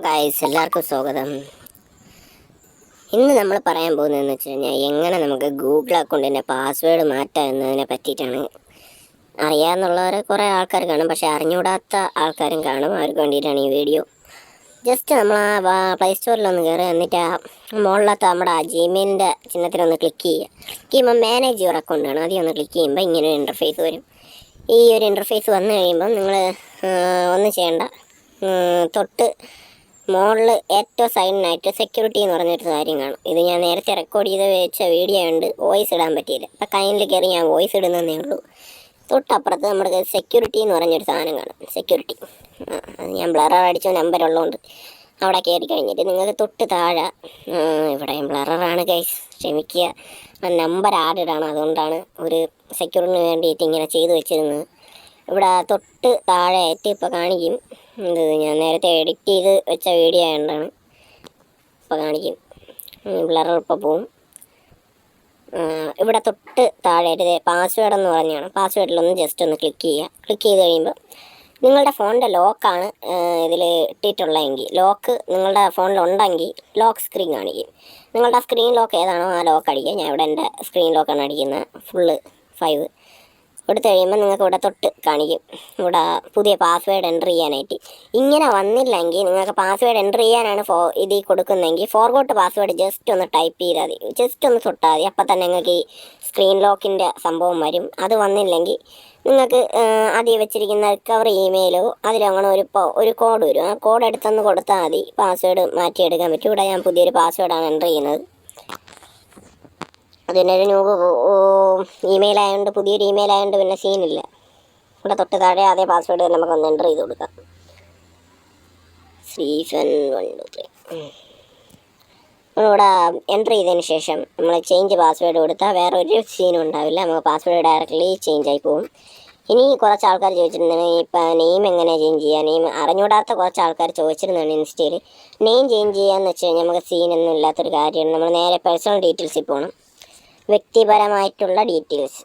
Guys എല്ലാവർക്കും സ്വാഗതം. ഇന്ന് നമ്മൾ പറയാൻ പോകുന്നതെന്ന് വെച്ച് കഴിഞ്ഞാൽ എങ്ങനെ നമുക്ക് ഗൂഗിൾ അക്കൗണ്ടിൻ്റെ പാസ്വേഡ് മാറ്റാം എന്നതിനെ പറ്റിയിട്ടാണ്. അറിയാമെന്നുള്ളവർ കുറേ ആൾക്കാർ കാണും, പക്ഷേ അറിഞ്ഞുകൂടാത്ത ആൾക്കാരും കാണും. അവർക്ക് വേണ്ടിയിട്ടാണ് ഈ വീഡിയോ. ജസ്റ്റ് നമ്മൾ ആ പ്ലേ സ്റ്റോറിലൊന്ന് കയറി, എന്നിട്ട് ആ മുകളിലത്തെ നമ്മുടെ ആ ജിമെയിലിൻ്റെ ചിഹ്നത്തിലൊന്ന് ക്ലിക്ക് ചെയ്യുക. ക്ലിക്ക് ചെയ്യുമ്പോൾ മാനേജ് യുവർ അക്കൗണ്ടാണ്. അതിൽ ഒന്ന് ക്ലിക്ക് ചെയ്യുമ്പോൾ ഇങ്ങനെ ഒരു ഇൻ്റർഫേസ് വരും. ഈ ഒരു ഇൻ്റർഫേസ് വന്നു കഴിയുമ്പോൾ നിങ്ങൾ ഒന്നും ചെയ്യേണ്ട, തൊട്ട് മുകളിൽ ഏറ്റവും സൈഡിനായിട്ട് സെക്യൂരിറ്റി എന്ന് പറഞ്ഞൊരു കാര്യം കാണും. ഇത് ഞാൻ നേരത്തെ റെക്കോർഡ് ചെയ്ത് വെച്ച വീഡിയോ ഉണ്ട്, വോയിസ് ഇടാൻ പറ്റിയില്ല. അപ്പം കൈൻഡിൽ കയറി ഞാൻ വോയിസ് ഇടുന്നതേ ഉള്ളൂ. തൊട്ടപ്പുറത്ത് നമ്മുടെ സെക്യൂരിറ്റി എന്ന് പറഞ്ഞൊരു സാധനം കാണും. സെക്യൂരിറ്റി അത് ഞാൻ ബ്ലറർ അടിച്ച നമ്പറുള്ളതുകൊണ്ട് അവിടെ കയറി കഴിഞ്ഞിട്ട് നിങ്ങൾക്ക് തൊട്ട് താഴെ ഇവിടെയും ബ്ലററാണ് ഗൈസ്, ക്ഷമിക്കുക. നമ്പർ ആഡിടാണ്, അതുകൊണ്ടാണ് ഒരു സെക്യൂറിന് വേണ്ടിയിട്ട് ഇങ്ങനെ ചെയ്തു വെച്ചിരുന്നത്. ഇവിടെ തൊട്ട് താഴെയായിട്ട് ഇപ്പോൾ കാണിക്കും. ഞാൻ നേരത്തെ എഡിറ്റ് ചെയ്ത് വെച്ച വീഡിയോ ആയതുകൊണ്ടാണ് ഇപ്പോൾ കാണിക്കും. ബ്ലറർ ഇപ്പോൾ പോവും. ഇവിടെ തൊട്ട് താഴെയായിട്ട് പാസ്വേഡ് എന്ന് പറഞ്ഞാണ്. പാസ്വേഡിലൊന്ന് ജസ്റ്റ് ഒന്ന് ക്ലിക്ക് ചെയ്യുക. ക്ലിക്ക് ചെയ്ത് കഴിയുമ്പോൾ നിങ്ങളുടെ ഫോണിൻ്റെ ലോക്കാണ് ഇതിൽ ഇട്ടിട്ടുള്ളതെങ്കിൽ, ലോക്ക് നിങ്ങളുടെ ഫോണിലുണ്ടെങ്കിൽ ലോക്ക് സ്ക്രീൻ കാണിക്കും. നിങ്ങളുടെ സ്ക്രീൻ ലോക്ക് ഏതാണോ ആ ലോക്ക് അടിക്കുക. ഞാൻ ഇവിടെ എൻ്റെ സ്ക്രീൻ ലോക്കാണ് അടിക്കുന്നത്, ഫുള്ള് 5 കൊടുത്തു കഴിയുമ്പോൾ നിങ്ങൾക്ക് ഇവിടെ തൊട്ട് കാണിക്കും ഇവിടെ പുതിയ പാസ്വേഡ് എൻ്റർ ചെയ്യാനായിട്ട്. ഇങ്ങനെ വന്നില്ലെങ്കിൽ നിങ്ങൾക്ക് പാസ്വേഡ് എൻ്റർ ചെയ്യാനാണ് ഇതിൽ കൊടുക്കുന്നതെങ്കിൽ ഫോർഗോട്ട് പാസ്വേഡ് ജസ്റ്റ് ഒന്ന് ടൈപ്പ് ചെയ്താൽ മതി, ജസ്റ്റ് ഒന്ന് തൊട്ടാൽ മതി. അപ്പം തന്നെ നിങ്ങൾക്ക് ഈ സ്ക്രീൻ ലോക്കിൻ്റെ സംഭവം വരും. അത് വന്നില്ലെങ്കിൽ നിങ്ങൾക്ക് ആദ്യം വെച്ചിരിക്കുന്ന റിക്കവറി ഇമെയിലോ അതിലങ്ങനെ ഒരു കോഡ് വരും. ആ കോഡ് എടുത്തൊന്ന് കൊടുത്താൽ മതി, പാസ്വേഡ് മാറ്റിയെടുക്കാൻ പറ്റും. ഇവിടെ ഞാൻ പുതിയൊരു പാസ്വേഡാണ് എൻ്റർ ചെയ്യുന്നത്. അതിനൊരു ഇമെയിൽ ആയതുകൊണ്ട്, പുതിയൊരു ഇമെയിൽ ആയതുകൊണ്ട് പിന്നെ സീനില്ല. ഇവിടെ തൊട്ട് താഴെ അതേ പാസ്വേഡ് തന്നെ നമുക്കൊന്ന് എൻ്റർ ചെയ്ത് കൊടുക്കാം. 3713. നമ്മളിവിടെ എൻ്റർ ചെയ്തതിന് ശേഷം നമ്മൾ ചേഞ്ച് പാസ്വേഡ് കൊടുത്താൽ വേറെ ഒരു സീനും ഉണ്ടാവില്ല. നമുക്ക് പാസ്വേഡ് ഡയറക്റ്റ്ലി ചേഞ്ച് ആയി പോകും. ഇനി കുറച്ച് ആൾക്കാർ ചോദിച്ചിട്ടുണ്ടെങ്കിൽ ഇപ്പം നെയിം എങ്ങനെ ചേഞ്ച് ചെയ്യുക, നെയിം അറിഞ്ഞൂടാത്ത കുറച്ച് ആൾക്കാർ ചോദിച്ചിരുന്നതാണ് ഇൻസ്റ്റയിൽ. നെയിം ചേഞ്ച് ചെയ്യാന്ന് വെച്ച് കഴിഞ്ഞാൽ നമുക്ക് സീനൊന്നും ഇല്ലാത്തൊരു കാര്യമാണ്. നമ്മൾ നേരെ പേഴ്സണൽ ഡീറ്റെയിൽസിൽ പോകണം. വ്യക്തിപരമായിട്ടുള്ള ഡീറ്റെയിൽസ്,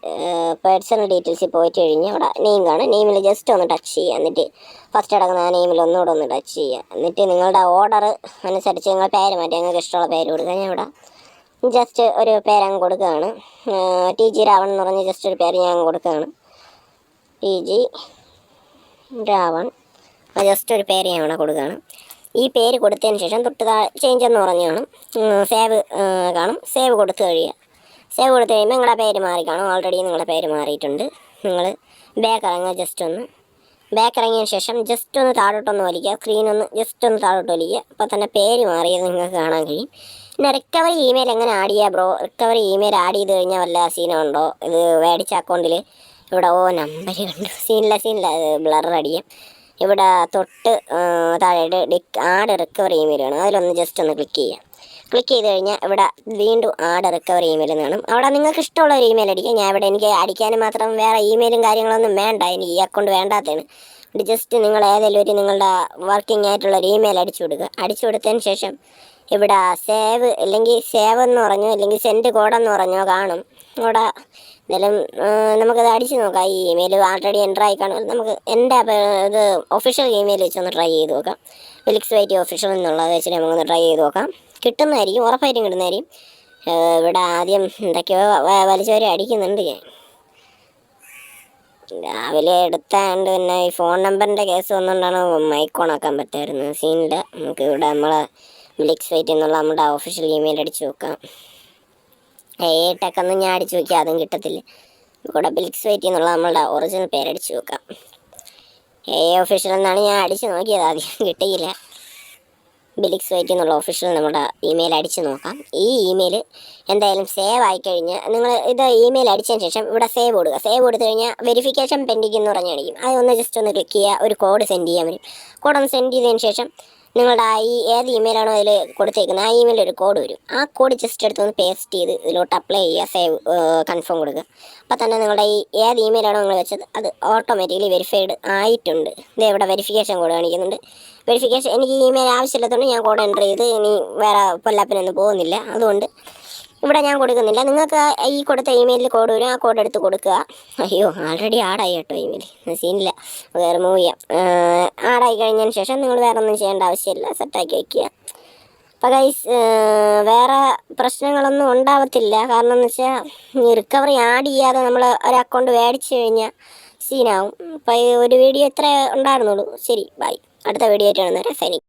പേഴ്സണൽ ഡീറ്റെയിൽസിൽ പോയിട്ട് കഴിഞ്ഞാൽ അവിടെ നെയിം കാണും. നെയിമിൽ ജസ്റ്റ് ഒന്ന് ടച്ച് ചെയ്യുക. എന്നിട്ട് ഫസ്റ്റ് കിടക്കുന്ന ആ നെയിമിൽ ഒന്നുകൂടെ ഒന്ന് ടച്ച് ചെയ്യുക. എന്നിട്ട് നിങ്ങളുടെ ഓർഡർ അനുസരിച്ച് നിങ്ങൾ പേര് മാറ്റി നിങ്ങൾക്ക് ഇഷ്ടമുള്ള പേര് കൊടുക്കുക. ഞാൻ ഇവിടെ ജസ്റ്റ് ഒരു പേരങ്ങ് കൊടുക്കുകയാണ്. TG രാവൺ എന്ന് പറഞ്ഞ് ജസ്റ്റ് ഒരു പേര് ഞാൻ കൊടുക്കുകയാണ്. TG രാവൺ, ജസ്റ്റ് ഒരു പേര് ഞാൻ ഇവിടെ കൊടുക്കുകയാണ്. ഈ പേര് കൊടുത്തതിന് ശേഷം തൊട്ട് ചേഞ്ച് എന്ന് പറഞ്ഞു കാണും, സേവ് കാണും. സേവ് കൊടുത്തു കഴിയുക. സേവ് കൊടുത്ത് കഴിയുമ്പോൾ നിങ്ങളുടെ പേര് മാറി കാണും. ഓൾറെഡി നിങ്ങളുടെ പേര് മാറിയിട്ടുണ്ട്. നിങ്ങൾ ബാക്ക് ഇറങ്ങുക. ജസ്റ്റ് ഒന്ന് ബാക്ക് ഇറങ്ങിയതിന് ശേഷം ജസ്റ്റ് ഒന്ന് താഴോട്ടൊന്ന് വലിക്കുക. സ്ക്രീനൊന്ന് ജസ്റ്റ് ഒന്ന് താഴോട്ട് വലിക്കുക. അപ്പോൾ തന്നെ പേര് മാറിയത് നിങ്ങൾക്ക് കാണാൻ കഴിയും. പിന്നെ റിക്കവറി ഇമെയിൽ എങ്ങനെ ആഡ് ചെയ്യുക ബ്രോ? റിക്കവറി ഇമെയിൽ ആഡ് ചെയ്ത് കഴിഞ്ഞാൽ വല്ല സീനുണ്ടോ? ഇത് മേടിച്ച അക്കൗണ്ടിൽ ഇവിടെ നമ്പർ കണ്ടു. സീനില്ല, ബ്ലർ അടിക്കാം. ഇവിടെ തൊട്ട് താഴെ ആഡ് റിക്കവറി ഇമെയിൽ വേണം. അതിലൊന്ന് ജസ്റ്റ് ഒന്ന് ക്ലിക്ക് ചെയ്യുക. ക്ലിക്ക് ചെയ്ത് കഴിഞ്ഞാൽ ഇവിടെ വീണ്ടും ആഡ് റിക്കവറി ഇമെയിൽ കാണും. അവിടെ നിങ്ങൾക്ക് ഇഷ്ടമുള്ള ഒരു ഇമെയിൽ അടിക്കുക. ഞാൻ ഇവിടെ എനിക്ക് അടിക്കാനും മാത്രം വേറെ ഇമെയിലും കാര്യങ്ങളൊന്നും വേണ്ട, എനിക്ക് ഈ അക്കൗണ്ട് വേണ്ടാത്തതാണ്. ഇവിടെ ജസ്റ്റ് നിങ്ങൾ ഏതെങ്കിലും ഒരു നിങ്ങളുടെ വർക്കിംഗ് ആയിട്ടുള്ളൊരു ഇമെയിൽ അടിച്ചു കൊടുക്കുക. അടിച്ചു കൊടുത്തതിന് ശേഷം ഇവിടെ സേവ് അല്ലെങ്കിൽ സേവ് എന്ന് പറഞ്ഞോ അല്ലെങ്കിൽ സെൻഡ് കോഡെന്ന് പറഞ്ഞോ കാണും. ഇവിടെ എന്തായാലും നമുക്കത് അടിച്ച് നോക്കാം. ഈ ഇമെയിൽ ആൾറെഡി എൻ്റർ ആയി കാണും. നമുക്ക് എൻ്റെ ഇത് ഒഫീഷ്യൽ ഇമെയിൽ വെച്ചൊന്ന് ട്രൈ ചെയ്ത് നോക്കാം. ഫെലിക്സ് വൈറ്റി ഒഫീഷ്യൽ എന്നുള്ളത് വെച്ചിട്ട് നമുക്കൊന്ന് ട്രൈ ചെയ്ത് നോക്കാം. കിട്ടുന്നതായിരിക്കും, ഉറപ്പായിട്ടും കിട്ടുന്നതായിരിക്കും. ഇവിടെ ആദ്യം എന്തൊക്കെയോ വലിച്ചവരെ അടിക്കുന്നുണ്ട്. ഞാൻ രാവിലെ എടുത്താണ്ട് പിന്നെ ഈ ഫോൺ നമ്പറിൻ്റെ കേസ് വന്നുകൊണ്ടാണ് മൈക്ക് ഓണാക്കാൻ പറ്റായിരുന്നു. സീനില്ല. നമുക്ക് ഇവിടെ നമ്മളെ ഫെലിക്സ് വൈറ്റി എന്നുള്ള നമ്മുടെ ഒഫീഷ്യൽ ഇമെയിൽ അടിച്ച് നോക്കാം. ടക്കൊന്നും ഞാൻ അടിച്ച് നോക്കിയാൽ അതും കിട്ടത്തില്ല. ഇവിടെ ഫെലിക്സ് വൈറ്റി എന്നുള്ള നമ്മളുടെ ഒറിജിനൽ പേരടിച്ച് നോക്കാം. ഒഫീഷ്യൽ എന്നാണ് ഞാൻ അടിച്ച് നോക്കിയത്, ആദ്യം കിട്ടിയില്ല. ഫെലിക്സ് വൈറ്റി എന്നുള്ള ഒഫീഷ്യൽ നമ്മുടെ ഇമെയിൽ അടിച്ച് നോക്കാം. ഈ ഇമെയിൽ എന്തായാലും സേവ് ആയിക്കഴിഞ്ഞാൽ നിങ്ങൾ ഇത് ഇമെയിൽ അടിച്ചതിന് ശേഷം ഇവിടെ സേവ് കൊടുക്കുക. സേവ് കൊടുത്തു കഴിഞ്ഞാൽ വെരിഫിക്കേഷൻ പെൻഡിങ് എന്ന് പറഞ്ഞായിരിക്കും. അതൊന്ന് ജസ്റ്റ് ഒന്ന് ക്ലിക്ക് ചെയ്യുക. ഒരു കോഡ് സെൻഡ് ചെയ്യാൻ വരും. കോഡൊന്ന് സെൻഡ് ചെയ്തതിന് ശേഷം നിങ്ങളുടെ ഏത് ഇമെയിലാണോ അതിൽ കൊടുത്തേക്കുന്നത് ആ ഇമെയിലിൽ ഒരു കോഡ് വരും. ആ കോഡ് ജസ്റ്റ് എടുത്തൊന്ന് പേസ്റ്റ് ചെയ്ത് ഇതിലോട്ട് അപ്ലൈ ചെയ്യുക. സേവ് കൺഫേം കൊടുക്കുക. അപ്പോൾ തന്നെ നിങ്ങളുടെ ഈ ഏത് ഇമെയിലാണോ നിങ്ങൾ വെച്ചത് അത് ഓട്ടോമാറ്റിക്കലി വെരിഫൈഡ് ആയിട്ടുണ്ട്. ഇത് ഇവിടെ വെരിഫിക്കേഷൻ കോഡ് കാണിക്കുന്നുണ്ട്. വെരിഫിക്കേഷൻ എനിക്ക് ഇമെയിൽ ആവശ്യമില്ലാത്തതുകൊണ്ട് ഞാൻ കോഡ് എൻ്റർ ചെയ്ത് ഇനി വേറെ പൊല്ലാപ്പിനൊന്നും പോകുന്നില്ല. അതുകൊണ്ട് ഇവിടെ ഞാൻ കൊടുക്കുന്നില്ല. നിങ്ങൾക്ക് ഈ കൊടുത്ത ഇമെയിലിൽ കോഡ് വരും, ആ കോഡ് എടുത്ത് കൊടുക്കുക. അയ്യോ ആൾറെഡി ആഡായി കേട്ടോ ഇമെയിൽ, സീനില്ല, വേറെ മൂവ് ചെയ്യാം. ആഡായി കഴിഞ്ഞതിന് ശേഷം നിങ്ങൾ വേറെ ഒന്നും ചെയ്യേണ്ട ആവശ്യമില്ല, സെറ്റാക്കി വയ്ക്കുക. അപ്പോൾ ഗൈസ് വേറെ പ്രശ്നങ്ങളൊന്നും ഉണ്ടാവത്തില്ല. കാരണം എന്ന് വെച്ചാൽ റിക്കവറി ആഡ് ചെയ്യാതെ നമ്മൾ ഒരു അക്കൗണ്ട് മേടിച്ച് കഴിഞ്ഞാൽ സീനാവും. അപ്പോൾ ഈ ഒരു വീഡിയോ ഇത്രേ ഉണ്ടായിരുന്നുള്ളൂ. ശരി, ബൈ. അടുത്ത വീഡിയോ ആയിട്ട് കാണുന്നവരെ സൈനിങ്.